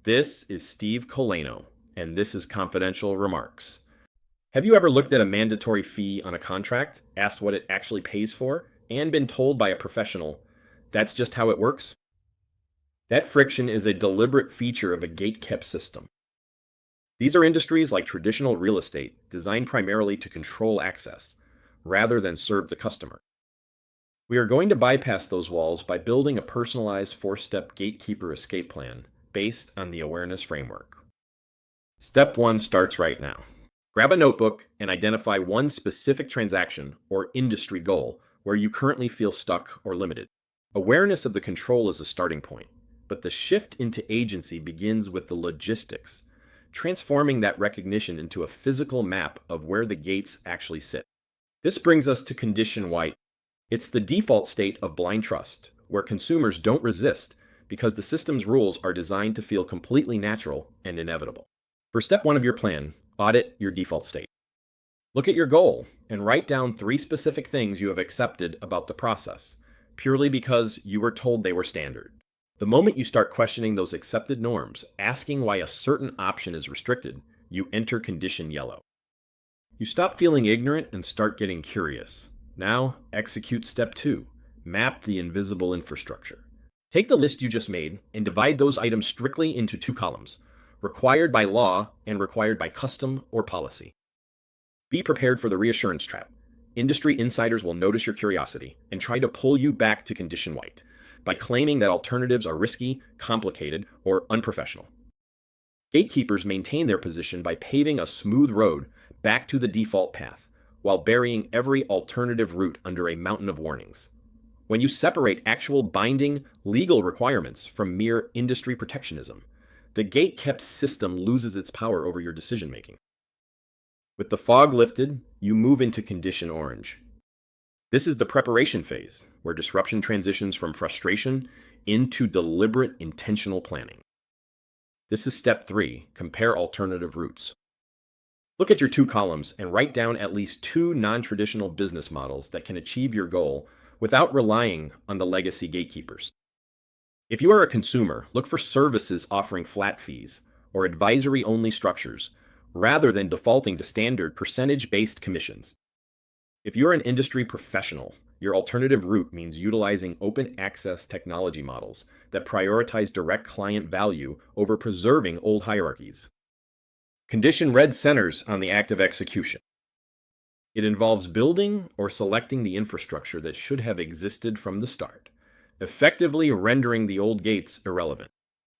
This is Steve Colano, and this is Confidential Remarks. Have you ever looked at a mandatory fee on a contract, asked what it actually pays for, and been told by a professional, that's just how it works? That friction is a deliberate feature of a gate-kept system. These are industries like traditional real estate, designed primarily to control access, rather than serve the customer. We are going to bypass those walls by building a personalized four-step gatekeeper escape plan based on the awareness framework. Step 1 starts right now. Grab a notebook and identify one specific transaction or industry goal where you currently feel stuck or limited. Awareness of the control is a starting point, but the shift into agency begins with the logistics, transforming that recognition into a physical map of where the gates actually sit. This brings us to condition white. It's the default state of blind trust, where consumers don't resist because the system's rules are designed to feel completely natural and inevitable. For step 1 of your plan, audit your default state. Look at your goal and write down 3 specific things you have accepted about the process, purely because you were told they were standard. The moment you start questioning those accepted norms, asking why a certain option is restricted, you enter condition yellow. You stop feeling ignorant and start getting curious. Now, execute step 2. Map the invisible infrastructure. Take the list you just made and divide those items strictly into 2 columns, required by law and required by custom or policy. Be prepared for the reassurance trap. Industry insiders will notice your curiosity and try to pull you back to condition white by claiming that alternatives are risky, complicated, or unprofessional. Gatekeepers maintain their position by paving a smooth road back to the default path, while burying every alternative route under a mountain of warnings. When you separate actual binding legal requirements from mere industry protectionism, the gate-kept system loses its power over your decision-making. With the fog lifted, you move into condition orange. This is the preparation phase, where disruption transitions from frustration into deliberate, intentional planning. This is step 3, compare alternative routes. Look at your 2 columns and write down at least 2 non-traditional business models that can achieve your goal without relying on the legacy gatekeepers. If you are a consumer, look for services offering flat fees or advisory-only structures, rather than defaulting to standard percentage-based commissions. If you're an industry professional, your alternative route means utilizing open access technology models that prioritize direct client value over preserving old hierarchies. Condition red centers on the act of execution. It involves building or selecting the infrastructure that should have existed from the start, effectively rendering the old gates irrelevant.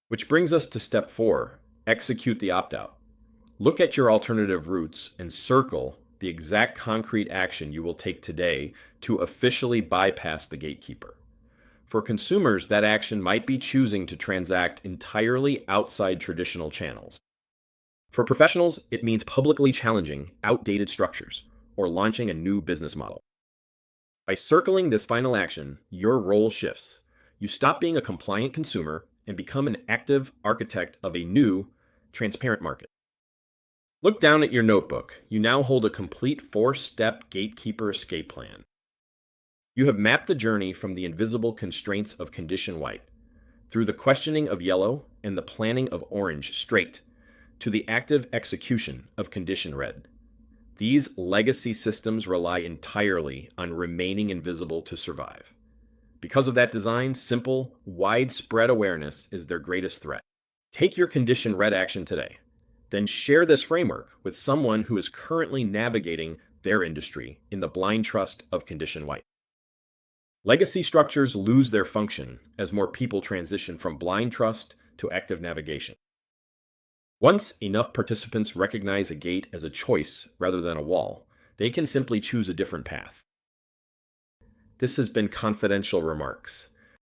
Which brings us to step 4, execute the opt-out. Look at your alternative routes and circle the exact concrete action you will take today to officially bypass the gatekeeper. For consumers, that action might be choosing to transact entirely outside traditional channels. For professionals, it means publicly challenging outdated structures or launching a new business model. By circling this final action, your role shifts. You stop being a compliant consumer and become an active architect of a new, transparent market. Look down at your notebook. You now hold a complete 4-step gatekeeper escape plan. You have mapped the journey from the invisible constraints of condition white, through the questioning of yellow and the planning of orange straight, to the active execution of condition red. These legacy systems rely entirely on remaining invisible to survive. Because of that design, simple, widespread awareness is their greatest threat. Take your condition red action today. Then share this framework with someone who is currently navigating their industry in the blind trust of condition white. Legacy structures lose their function as more people transition from blind trust to active navigation. Once enough participants recognize a gate as a choice rather than a wall, they can simply choose a different path. This has been Confidential Remarks.